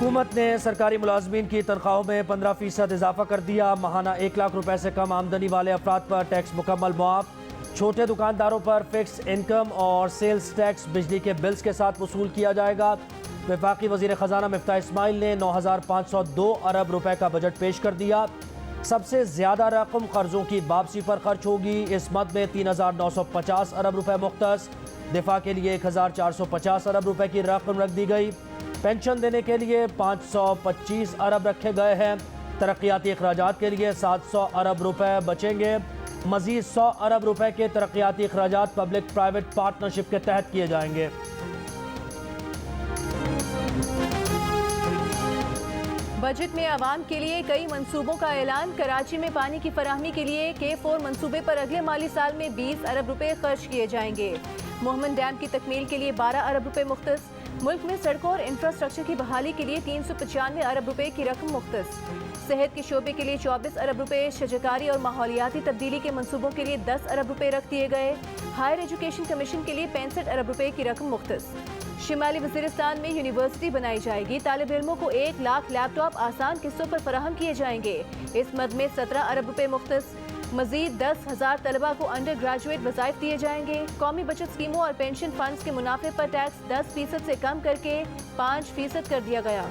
हुकूमत ने सरकारी मुलाजमीन की तनख्वाहों में 15% इजाफा कर दिया। माहाना 1 लाख रुपए से कम आमदनी वाले अफराद पर टैक्स मुकम्मल मुआफ। छोटे दुकानदारों पर फिक्स इनकम और सेल्स टैक्स बिजली के बिल्स के साथ वसूल किया जाएगा। वफाकी वजीर खजाना मिफ्ताह इस्माइल ने 9,502 अरब रुपए का बजट पेश कर दिया। सबसे ज्यादा रकम कर्जों की वापसी पर खर्च होगी। इस मद में 3,950 अरब रुपए मुख्तस। दिफा के लिए 1,450 अरब रुपए की रकम रख दी गई। पेंशन देने के लिए 525 अरब रखे गए हैं। तरक्याती अखराजात के लिए 700 अरब रुपए बचेंगे। मजीद 100 अरब रुपए के तरक्याती अखराजात पब्लिक प्राइवेट पार्टनरशिप के तहत किए जाएंगे। बजट में आवाम के लिए कई मंसूबों का ऐलान। कराची में पानी की फराहमी के लिए K4 मंसूबे पर अगले माली साल में 20 अरब रुपए खर्च किए जाएंगे। मोहम्मद डैम की तकमील के लिए 12 अरब रुपए मुख्तस। मुल्क में सड़कों और इंफ्रास्ट्रक्चर की बहाली के लिए 395 अरब रुपए की रकम मुख्तस। सेहत के शोबे के लिए 24 अरब रुपए। शजरकारी और माहौलियाती तब्दीली के मंसूबों के लिए 10 अरब रुपए रख दिए गए। हायर एजुकेशन कमीशन के लिए 65 अरब रुपए की रकम मुख्तस। शिमाली वज़ीरिस्तान में यूनिवर्सिटी बनाई जाएगी। तालिब इल्मों को 1 लाख लैपटॉप आसान किस्तों पर फराहम किए जाएंगे। इस मद में 17 अरब रुपए मुख्तस। मजीद 10,000 तलबा को अंडर ग्रेजुएट वज़ाइफ दिए जाएंगे। कौमी बचत स्कीमों और पेंशन फंड्स के मुनाफे पर टैक्स 10% से कम करके 5% कर दिया गया।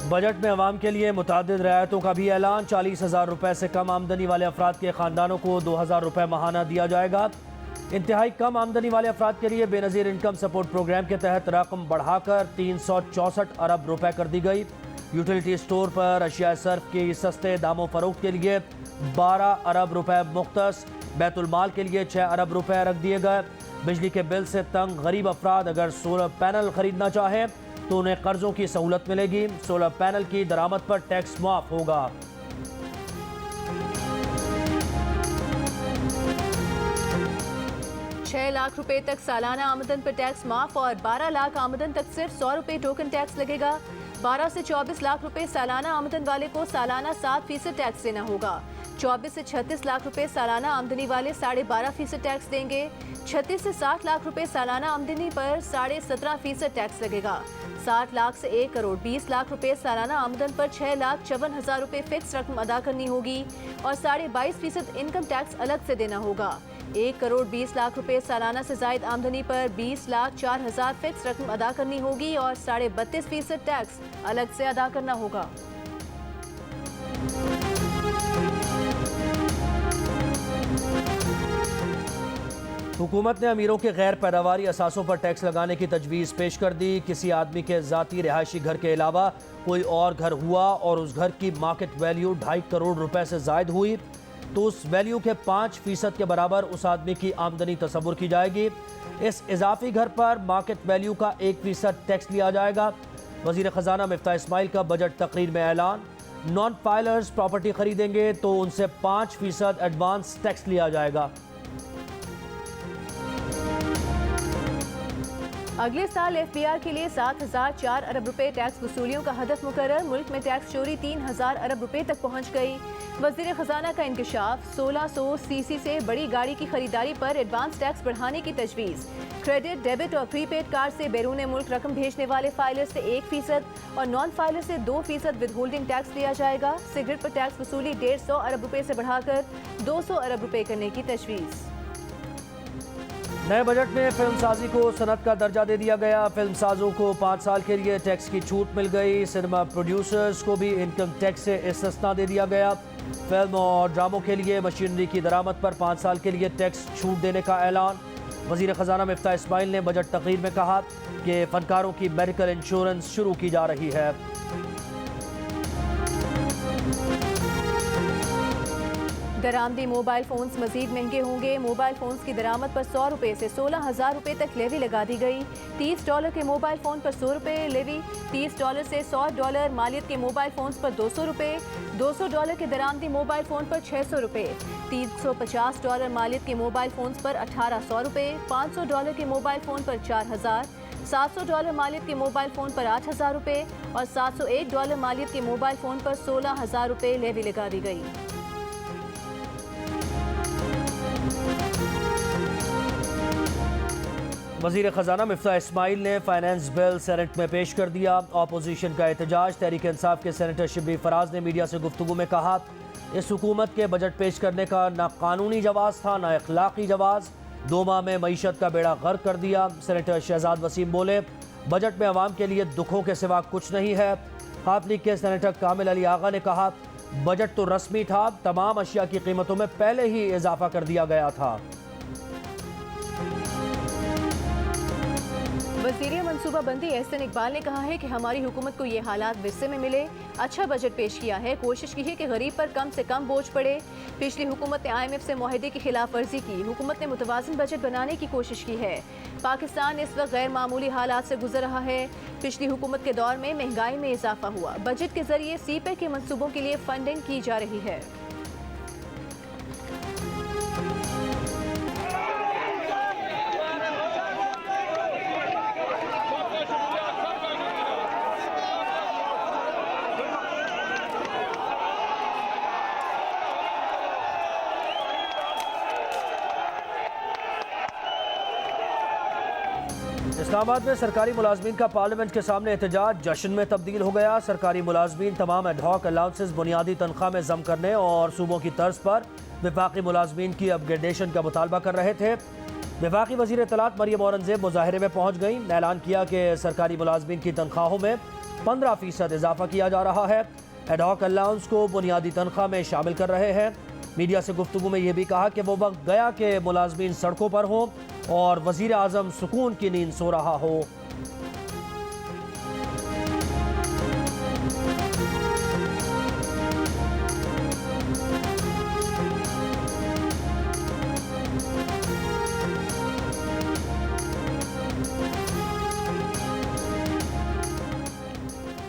बजट में अवाम के लिए मुतादिद रियायतों का भी ऐलान। 40,000 रुपए से कम आमदनी वाले अफराद के खानदानों को 2,000 रुपए माहाना दिया जाएगा। इंतहाई कम आमदनी वाले अफराद के लिए बेनज़ीर इनकम सपोर्ट प्रोग्राम के तहत रकम बढ़ाकर 364 अरब रुपए कर दी गई। यूटिलिटी स्टोर पर अशिया सर्फ की सस्ते दामों फरोख्त के लिए 12 अरब रुपए मुख्तस। बैतुल माल के लिए 6 अरब रुपए रख दिए गए। बिजली के बिल से तंग गरीब अफराद अगर सोलर पैनल खरीदना चाहें तो उन्हें कर्जों की सहूलत मिलेगी। सोलर पैनल की दरामद पर टैक्स माफ होगा। छह लाख रुपए तक सालाना आमदन पर टैक्स माफ और 12 लाख आमदन तक सिर्फ 100 रुपए टोकन टैक्स लगेगा। 12 से 24 लाख रुपए सालाना आमदन वाले को सालाना 7% टैक्स देना होगा। 24 से 36 लाख रुपए सालाना आमदनी वाले 12.5% टैक्स देंगे। 36 से 60 लाख रुपए सालाना आमदनी पर 17.5% टैक्स लगेगा। 60 लाख से 1 करोड़ 20 लाख रुपए सालाना आमदन पर 6,54,000 रुपए फिक्स रकम अदा करनी होगी और 22.5% इनकम टैक्स अलग से देना होगा। 1 करोड़ 20 लाख रुपए सालाना से जायद आमदनी पर 20,04,000 फिक्स रकम अदा करनी होगी और 32.5% टैक्स अलग से अदा करना होगा। हुकूमत ने अमीरों के गैर पैदावारी असासों पर टैक्स लगाने की तजवीज़ पेश कर दी। किसी आदमी के ज़ाती रिहायशी घर के अलावा कोई और घर हुआ और उस घर की मार्केट वैल्यू 2.5 करोड़ रुपए से ज़ायद हुई तो उस वैल्यू के 5% के बराबर उस आदमी की आमदनी तस्वुर की जाएगी। इस इजाफी घर पर मार्केट वैल्यू का 1% टैक्स लिया जाएगा। वज़ीर ख़जाना मिफ्ताह इस्माइल का बजट तकरीर में ऐलान। नॉन फाइलर्स प्रॉपर्टी खरीदेंगे तो उनसे 5% एडवांस टैक्स लिया जाएगा। अगले साल FBR के लिए 7,004 अरब रुपए टैक्स वसूलियों का हदफ मुकर्रर। मुल्क में टैक्स चोरी 3,000 अरब रुपए तक पहुंच गई। वज़ीर ख़जाना का इंकशाफ। 1600 सीसी से बड़ी गाड़ी की खरीदारी पर एडवांस टैक्स बढ़ाने की तजवीज़। क्रेडिट, डेबिट और प्रीपेड कार्ड से बैरून मुल्क रकम भेजने वाले फाइलर से 1% और नॉन फाइलर से 2% विद होल्डिंग टैक्स लिया जाएगा। सिगरेट पर टैक्स वसूली 150 अरब रुपए से बढ़ाकर 200 अरब रुपए करने की तजवीज़। नए बजट में फिल्म साजी को सनत का दर्जा दे दिया गया। फिल्म साजों को 5 साल के लिए टैक्स की छूट मिल गई। सिनेमा प्रोड्यूसर्स को भी इनकम टैक्स से इस्तिस्ना दे दिया गया। फिल्म और ड्रामों के लिए मशीनरी की दरामद पर 5 साल के लिए टैक्स छूट देने का ऐलान। वज़ीर ख़जाना मिफ्ताह इस्माइल ने बजट तकरीर में कहा कि फ़नकारों की मेडिकल इंश्योरेंस शुरू की जा रही है। दरामदी मोबाइल फ़ोन्स मजीद महंगे होंगे। मोबाइल फ़ोन्स की दरामद पर 100 रुपये से 16,000 रुपये तक लेवी लगा दी गई। $30 के मोबाइल फ़ोन पर 100 रुपये लेवी। $30 से $100 मालियत के मोबाइल फ़ोन्स पर 200 रुपये। $200 के दरामदी मोबाइल फ़ोन पर 600 रुपये। $350 मालियत के मोबाइल फ़ोन्स पर 1,800 रुपये। $500 के मोबाइल फ़ोन पर 4,000। $700 मालियत के मोबाइल फ़ोन पर 8,000 रुपये और $701 मालियत के मोबाइल फ़ोन पर 16,000 रुपये लेवी लगा दी गई। वजीर खजाना मिफ्ताह इस्माइल ने फाइनेंस बिल सेनेट में पेश कर दिया। अपोजिशन का एहतजाज। तहरीक इंसाफ के सेनेटर शिबली फराज ने मीडिया से गुफ्तगू में कहा, इस हुकूमत के बजट पेश करने का ना कानूनी जवाज़ था ना अखलाकी जवाज़। 2 माह में मईशत का बेड़ा गर्क कर दिया। सेनेटर शहजाद वसीम बोले, बजट में अवाम के लिए दुखों के सिवा कुछ नहीं है। खाप लीग के सेनेटर कामिल अली आगा ने कहा, बजट तो रस्मी था, तमाम अशिया की कीमतों में पहले ही इजाफा कर दिया गया था। वज़ीर मनसूबाबंदी एहसन इकबाल ने कहा है कि हमारी हुकूमत को ये हालात विरसे में मिले। अच्छा बजट पेश किया है, कोशिश की है कि गरीब पर कम से कम बोझ पड़े। पिछली हुकूमत ने IMF से मुआहदे की खिलाफ वर्जी की। हुकूमत ने मुतवाज़िन बजट बनाने की कोशिश की है। पाकिस्तान इस वक्त गैर मामूली हालात से गुजर रहा है। पिछली हुकूमत के दौर में महंगाई में इजाफा हुआ। बजट के जरिए CPEC के मनसूबों के लिए फंडिंग की जा रही है। इस्लामाबाद में सरकारी मुलाजमीन का पार्लियामेंट के सामने एहतजाज जश्न में तब्दील हो गया। सरकारी मुलाजमीन तमाम एडहॉक अलाउंसेस बुनियादी तनख्वाह में जम करने और सूबों की तर्ज पर वफाकी मुलाजमीन की अपग्रेडेशन का मुतालबा कर रहे थे। वफाकी वज़ीर इत्तलात मरियम औरंगज़ेब मुजाहरे में पहुँच गई। ऐलान किया कि सरकारी मुलाजमीन की तनख्वाहों में 15% इजाफा किया जा रहा है। एडहॉक अलाउंस को बुनियादी तनख्वाह में शामिल कर रहे हैं। मीडिया से गुफ्तगू में यह भी कहा कि वो वक्त गया कि मुलाजमीन सड़कों पर हों और वज़ीर आज़म सुकून की नींद सो रहा हो।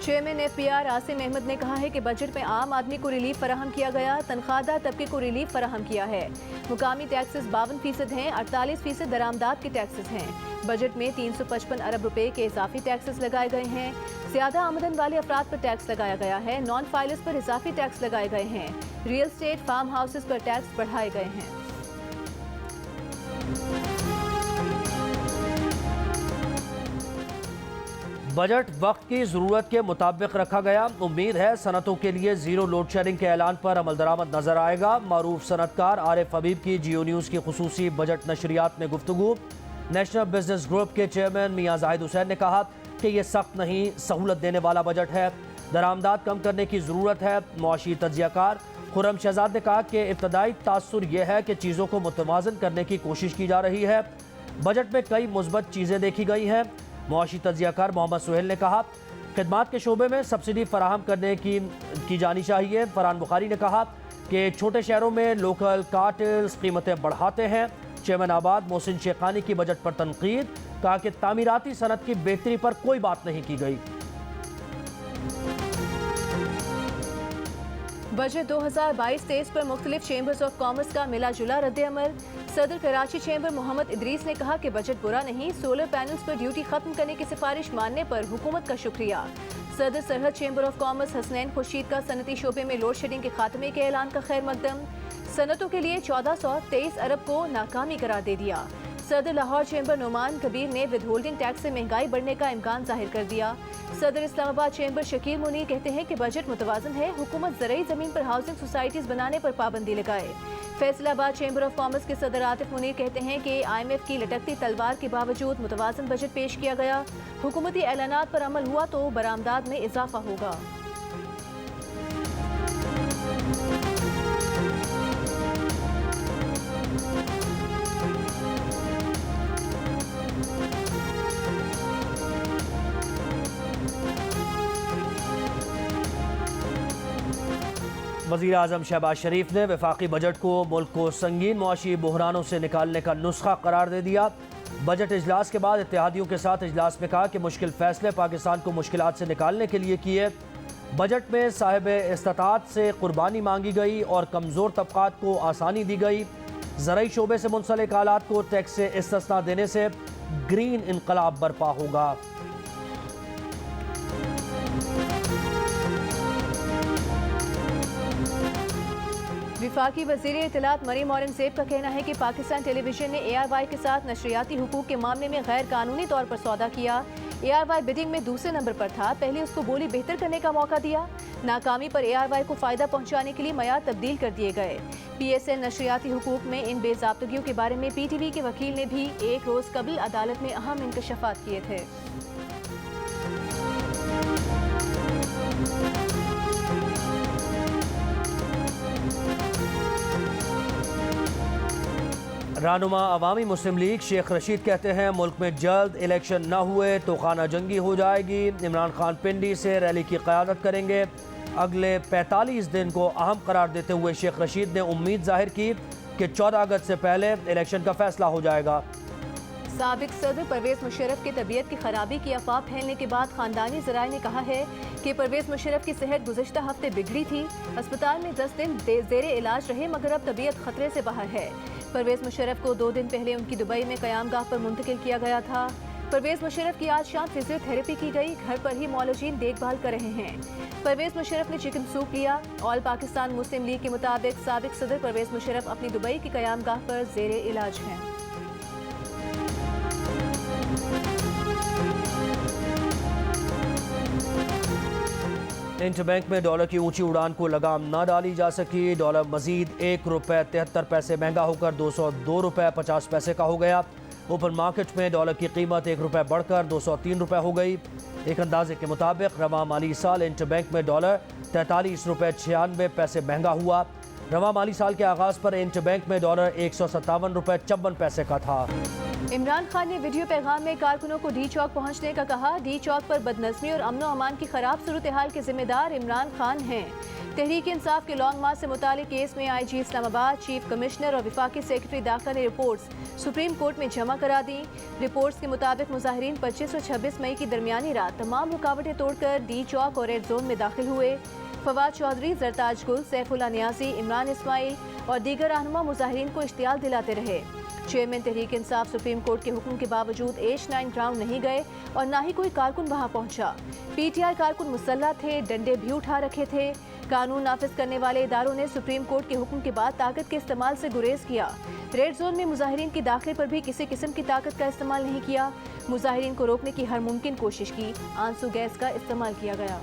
चेयरमैन FPR आसिम अहमद ने कहा है कि बजट में आम आदमी को रिलीफ फराहम किया गया। तनख्वाहदार तबके को रिलीफ फराहम किया है। मुकामी टैक्सेस 52% हैं, 48% दरामदात के टैक्सेस हैं। बजट में 355 अरब रुपए के इजाफी टैक्सेस लगाए गए हैं। ज़्यादा आमदन वाले अफराद पर टैक्स लगाया गया है। नॉन फाइलर्स पर इजाफी टैक्स लगाए गए हैं। रियल स्टेट फार्म हाउसेस पर टैक्स बढ़ाए गए हैं। बजट वक्त की ज़रूरत के मुताबिक रखा गया। उम्मीद है सनतों के लिए ज़ीरो लोड शेडिंग के ऐलान पर अमल दरामद नजर आएगा। मारूफ सनतकार आरिफ हबीब की जियो न्यूज़ की खुसूसी बजट नशरियात में गुफ्तगू। नेशनल बिजनेस ग्रुप के चेयरमैन मियां जाहिद हुसैन ने कहा कि यह सख्त नहीं, सहूलत देने वाला बजट है। दरामदात कम करने की ज़रूरत है। मुआशी तज्जियाकार खुर्रम शहजाद ने कहा कि इब्तदाई तासुर यह है कि चीज़ों को मुतवाज़न करने की कोशिश की जा रही है। बजट में कई मुस्बत चीज़ें देखी गई हैं। मुआशी तज्जियाकार मोहम्मद सुहेल ने कहा, खिदमात के शोबे में सब्सिडी फराहम करने की जानी चाहिए। फरहान बुखारी ने कहा कि छोटे शहरों में लोकल कार्टेल्स कीमतें बढ़ाते हैं। चेयरमैन आबाद मोहसिन शेखानी की बजट पर तनकीद, कहा कि तामीराती सनत की बेहतरी पर कोई बात नहीं की गई। बजट 2022-23 पर मुख्तलिफ चेंबर्स ऑफ कॉमर्स का मिला जुला रद्द-ए-अमल। सदर कराची चेंबर मोहम्मद इदरीस ने कहा कि बजट बुरा नहीं, सोलर पैनल्स पर ड्यूटी खत्म करने की सिफारिश मानने पर हुकूमत का शुक्रिया। सदर सरहद chamber of commerce Hasnain Khurshid का सनती शोबे में लोड शेडिंग के खात्मे के ऐलान का खैर मकदम। सनतों के लिए 1423 अरब को नाकामी करार दे दिया। सदर लाहौर चेंबर नुमान कबीर ने विद होल्डिंग टैक्स से महंगाई बढ़ने का इम्कान जाहिर कर दिया। सदर इस्लामाबाद चेंबर शकील मुनीर कहते हैं कि बजट मुतवाज़न है, हुकूमत ज़रई ज़मीन पर हाउसिंग सोसाइटीज़ बनाने पर पाबंदी लगाए। फैसलाबाद चेंबर ऑफ कॉमर्स के सदर आतिफ मुनीर कहते हैं कि IMF की लटकती तलवार के बावजूद मुतवाज़न बजट पेश किया गया। हुकूमती ऐलानात पर अमल हुआ तो बरामदात में इजाफा होगा। वज़ीर आज़म शहबाज शरीफ ने वफाकी बजट को मुल्क को संगीन मुआशी बहरानों से निकालने का नुस्खा करार दे दिया। बजट इजलास के बाद इत्तेहादियों के साथ इजलास में कहा कि मुश्किल फैसले पाकिस्तान को मुश्किलात से निकालने के लिए किए। बजट में साहिब इस्तात से कुर्बानी मांगी गई और कमज़ोर तबकात को आसानी दी गई। ज़रई शोबे से मुंसलिक आलात को टैक्स से इस्तिस्ना देने से ग्रीन इनकलाब बर्पा होगा। विफाकी वज़ीर इत्तलात मरीम औरंगज़ेब का कहना है कि पाकिस्तान टेलीविजन ने ARY के साथ नशरियाती हुकूक के मामले में गैर कानूनी तौर पर सौदा किया। ARY बिडिंग में दूसरे नंबर पर था, पहले उसको बोली बेहतर करने का मौका दिया। नाकामी पर ARY को फ़ायदा पहुँचाने के लिए मयार तब्दील कर दिए गए। PSN नशरियाती हुकूक में इन बेज़ाब्तगियों के बारे में PTV के वकील ने भी एक रोज़ कबल अदालत में अहम इंकशाफात किए थे। रहनुमा अवामी मुस्लिम लीग शेख रशीद कहते हैं मुल्क में जल्द इलेक्शन न हुए तो खाना जंगी हो जाएगी। इमरान खान पिंडी से रैली की क़यादत करेंगे। अगले 45 दिन को अहम करार देते हुए शेख रशीद ने उम्मीद जाहिर की कि 14 अगस्त से पहले इलेक्शन का फैसला हो जाएगा। साबिक सदर परवेज मुशर्रफ की तबीयत की खराबी की अफवाह फैलने के बाद खानदानी ज़राए ने कहा है कि परवेज मुशर्रफ की सेहत गुज़श्ता हफ्ते बिगड़ी थी। अस्पताल में 10 दिन ज़ेरे इलाज रहे मगर अब तबीयत खतरे से बाहर है। परवेज मुशर्रफ को 2 दिन पहले उनकी दुबई में क़यामगाह पर मुंतकिल किया गया था। परवेज मुशर्रफ की आज शाम फिजियोथेरेपी की गई। घर पर ही मौलूजीन देखभाल कर रहे हैं। परवेज मुशर्रफ ने चिकन सूप लिया। ऑल पाकिस्तान मुस्लिम लीग के मुताबिक साबिक सदर परवेज मुशर्रफ अपनी दुबई की क़यामगाह पर ज़ेरे इलाज हैं। इंटरबैंक में डॉलर की ऊंची उड़ान को लगाम न डाली जा सकी। डॉलर मजीद ₹1.73 महंगा होकर 202 रुपये 50 पैसे का हो गया। ओपन मार्केट में डॉलर की कीमत ₹1 बढ़कर 203 रुपये हो गई। एक अंदाजे के मुताबिक रवा माली साल इंटरबैंक में डॉलर ₹43.96 महंगा हुआ। रवा माली साल के आगाज पर इंटरबैंक में डॉलर ₹157.54 का था। इमरान खान ने वीडियो पैगाम में कारकुनों को डी चौक पहुंचने का कहा। डी चौक पर बदनज़मी और अमनो अमान की खराब सूरत हाल के जिम्मेदार इमरान खान हैं। तहरीक इंसाफ के लॉन्ग मार्च से मुतालिक केस में IG इस्लामाबाद, चीफ कमिश्नर और विफाकी सेक्रेटरी दाखिला ने रिपोर्ट्स सुप्रीम कोर्ट में जमा करा दी। रिपोर्ट्स के मुताबिक मुजाहिरीन 25 और 26 मई की दरमियानी रात तमाम रुकावटें तोड़कर डी चौक और रेड जोन में दाखिल हुए। फवाद चौधरी, जरताज गुल, सैफुल्ला नियाजी, इमरान इस्माइल और दीगर रहनुमा मुजाहिरीन को इश्तियाल दिलाते रहे। Chairman Tehreek Insaf supreme court के हुक्म के बावजूद H9 ग्राउंड नहीं गए और ना ही कोई कारकुन वहां पहुंचा। PTI कारकुन मुसल्ला थे, डंडे भी उठा रखे थे। कानून नाफिज करने वाले इदारों ने सुप्रीम कोर्ट के हुक्म के बाद ताकत के इस्तेमाल से गुरेज किया। रेड जोन में मुजाहिरीन के दाखिले पर भी किसी किस्म की ताकत का इस्तेमाल नहीं किया। मुजाहिरीन को रोकने की हर मुमकिन कोशिश की। आंसू गैस का इस्तेमाल किया गया।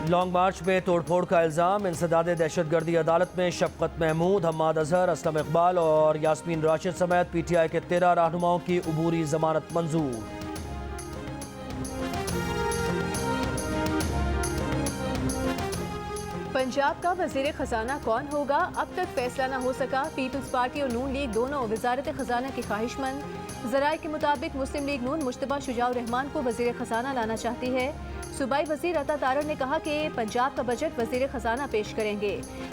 लॉन्ग मार्च में तोड़फोड़ का इल्ज़ाम। इंसदाद दहशतगर्दी अदालत में शफकत महमूद, हम्माद अजहर, असलम इकबाल और यास्मीन राशिद समेत PTI के 13 रहनुमाओं की अबूरी जमानत मंजूर। पंजाब का वजीर खजाना कौन होगा, अब तक फैसला न हो सका। पीपल्स पार्टी और नून लीग दोनों वजारत खजाना की ख्वाहिशमंद। जराए के मुताबिक मुस्लिम लीग नून मुश्तबा शुजाउर रहमान को वजीर खजाना लाना चाहती है। सूबाई वजीर अता तारड़ ने कहा कि पंजाब का बजट वजीर खजाना पेश करेंगे।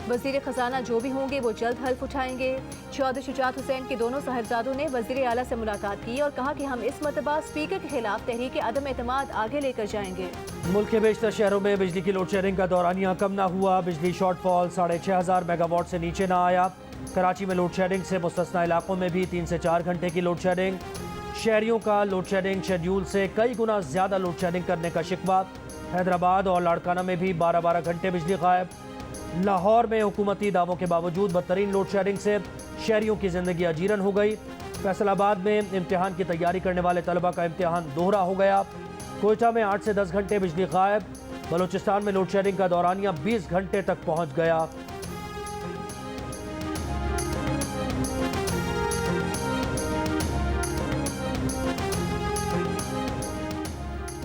वजीर खजाना जो भी होंगे वो जल्द हल्फ उठाएंगे। चौधरी शुजात हुसैन के दोनों साहिबजादों ने वजीर आला से मुलाकात की और कहा कि हम इस मरतबा स्पीकर के खिलाफ तहरीक अदम एतमाद आगे लेकर जाएंगे। मुल्क के बेशतर शहरों में बिजली की लोड शेडिंग का दौरानिया कम न हुआ। बिजली शॉर्टफॉल 6500 मेगावाट से नीचे न आया। कराची में लोड शेडिंग से मुस्तस्ना इलाकों में भी 3 से 4 घंटे की लोड शेडिंग। शहरियों का लोड शेडिंग शेड्यूल से कई गुना ज्यादा लोड शेडिंग करने का शिकवा। हैदराबाद और लाड़काना में भी 12-12 घंटे बिजली गायब। लाहौर में हुकूमती दावों के बावजूद बदतरीन लोड शेडिंग से शहरियों की जिंदगी अजीरन हो गई। फैसलाबाद में इम्तिहान की तैयारी करने वाले तलबा का इम्तिहान दोहरा हो गया। कोयटा में 8 से 10 घंटे बिजली गायब। बलूचिस्तान में लोड शेडिंग का दौरानिया 20 घंटे तक पहुंच गया।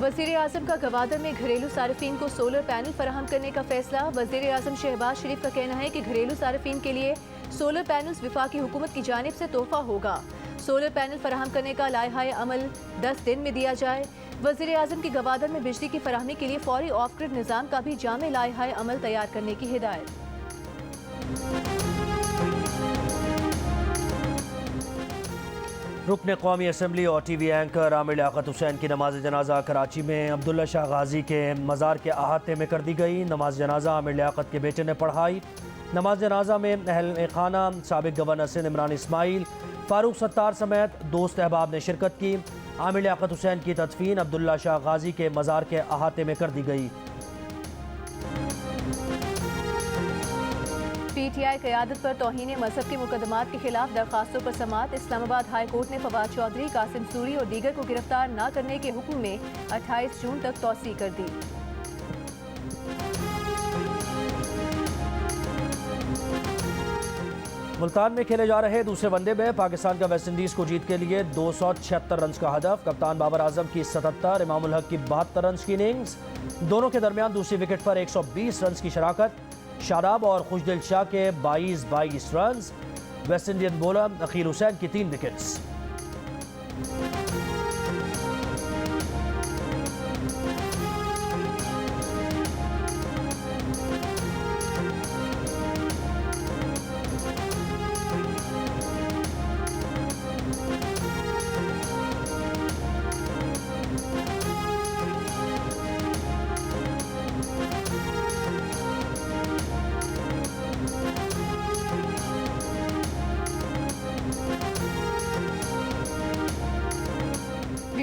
वज़ीर आज़म का गवादर में घरेलू सार्फिन को सोलर पैनल फराहम करने का फैसला। वज़ीर आज़म शहबाज शरीफ का कहना है कि घरेलू सार्फिन के लिए सोलर पैनल्स विफाकी हुकूमत की जानिब से तोहफा होगा। सोलर पैनल फराहम करने का लायहाए अमल 10 दिन में दिया जाए। वज़ीर आज़म की गवादर में बिजली की फराहमी के लिए फौरी ऑफ ग्रिड निज़ाम का भी जामे लायहाए अमल तैयार करने की हिदायत। रुकन कौमी असम्बली और TV एंकर आमिर लियाकत हुसैन की नमाज जनाजा कराची में अब्दुल्ला शाह गाजी के मज़ार के अहाते में कर दी गई। नमाज जनाजा आमिर लियाकत के बेटे ने पढ़ाई। नमाज जनाजा में अहल खाना साबिक गवर्नर सिंध इमरान इस्माइल, फारूक सत्तार समेत दोस्त अहबाब ने शिरकत की। आमिर लियाकत हुसैन की तदफीन अब्दुल्ला शाह गाजी के मज़ार के अहाते में कर दी गई। PTI क़यादत पर तौहीन मजहब के मुकदमात के खिलाफ दरखास्तों पर समाअत। इस्लामाबाद हाई कोर्ट ने फवाद चौधरी, कासिम सूरी और दीगर को गिरफ्तार न करने के हुक्म में 28 जून तक तौसी कर दी। मुल्तान में खेले जा रहे दूसरे वनडे में पाकिस्तान का वेस्ट इंडीज़ को जीत के लिए 276 रन का हदफ। कप्तान बाबर आजम की 77, इमामुल हक की 72 रन की इनिंग्स। दोनों के दरमियान दूसरी विकेट पर 120 रन की शराकत। शादाब और खुशदिल शाह के 22 run. West Indian bowler Akeal Hosein की 3 विकेट्स।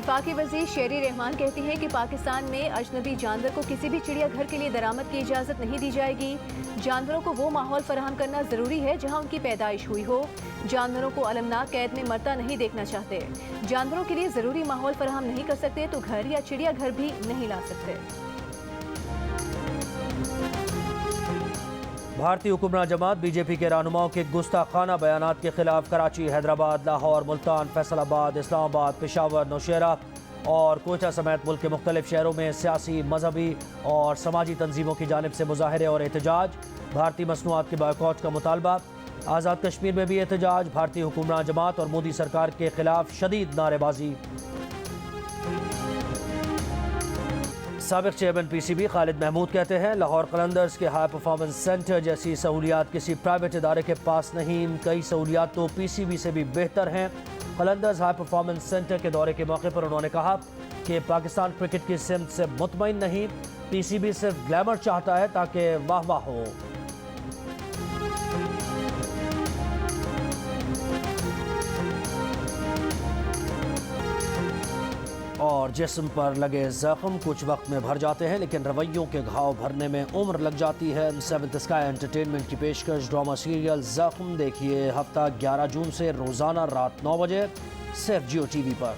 वफाकी वज़ीर शेरी रहमान कहती हैं कि पाकिस्तान में अजनबी जानवर को किसी भी चिड़ियाघर के लिए दरामद की इजाज़त नहीं दी जाएगी। जानवरों को वो माहौल फराहम करना ज़रूरी है जहाँ उनकी पैदाइश हुई हो। जानवरों को अलमनाक कैद में मरता नहीं देखना चाहते। जानवरों के लिए ज़रूरी माहौल फराहम नहीं कर सकते तो घर या चिड़ियाघर भी नहीं ला सकते। भारतीय हुक्मरान जमात बीजेपी के रहनुमाओं के गुस्ताखाना बयानात के खिलाफ कराची, हैदराबाद, लाहौर, मुल्तान, फैसलाबाद, इस्लामाबाद, पेशावर, नौशेरा और कोयटा समेत मुल्क के मुख्तलिफ शहरों में सियासी, मजहबी और समाजी तंजीमों की जानिब से मुजाहरे और एहतजाज। भारतीय मसनूआत के बायकॉट का मुतालबा। आज़ाद कश्मीर में भी एहतजाज। भारतीय हुक्मरान जमात और मोदी सरकार के खिलाफ शदीद नारेबाजी। साबिक चेयरमैन PCB खालिद महमूद कहते हैं लाहौर कलंदर्स के हाई परफॉर्मेंस सेंटर जैसी सहूलियात किसी प्राइवेट इदारे के पास नहीं। कई सहूलियात तो PCB से भी बेहतर हैं। कलंदर्स हाई परफॉर्मेंस सेंटर के दौरे के मौके पर उन्होंने कहा कि पाकिस्तान क्रिकेट की सिमत से मुतमईन नहीं, PCB सिर्फ ग्लैमर चाहता है ताकि वाह वाह हो। और जिस्म पर लगे जख्म कुछ वक्त में भर जाते हैं लेकिन रवैयों के घाव भरने में उम्र लग जाती है। 7th स्काई एंटरटेनमेंट की पेशकश ड्रामा सीरियल जख्म देखिए हफ्ता 11 जून से रोज़ाना रात 9 बजे सिर्फ Jio TV पर।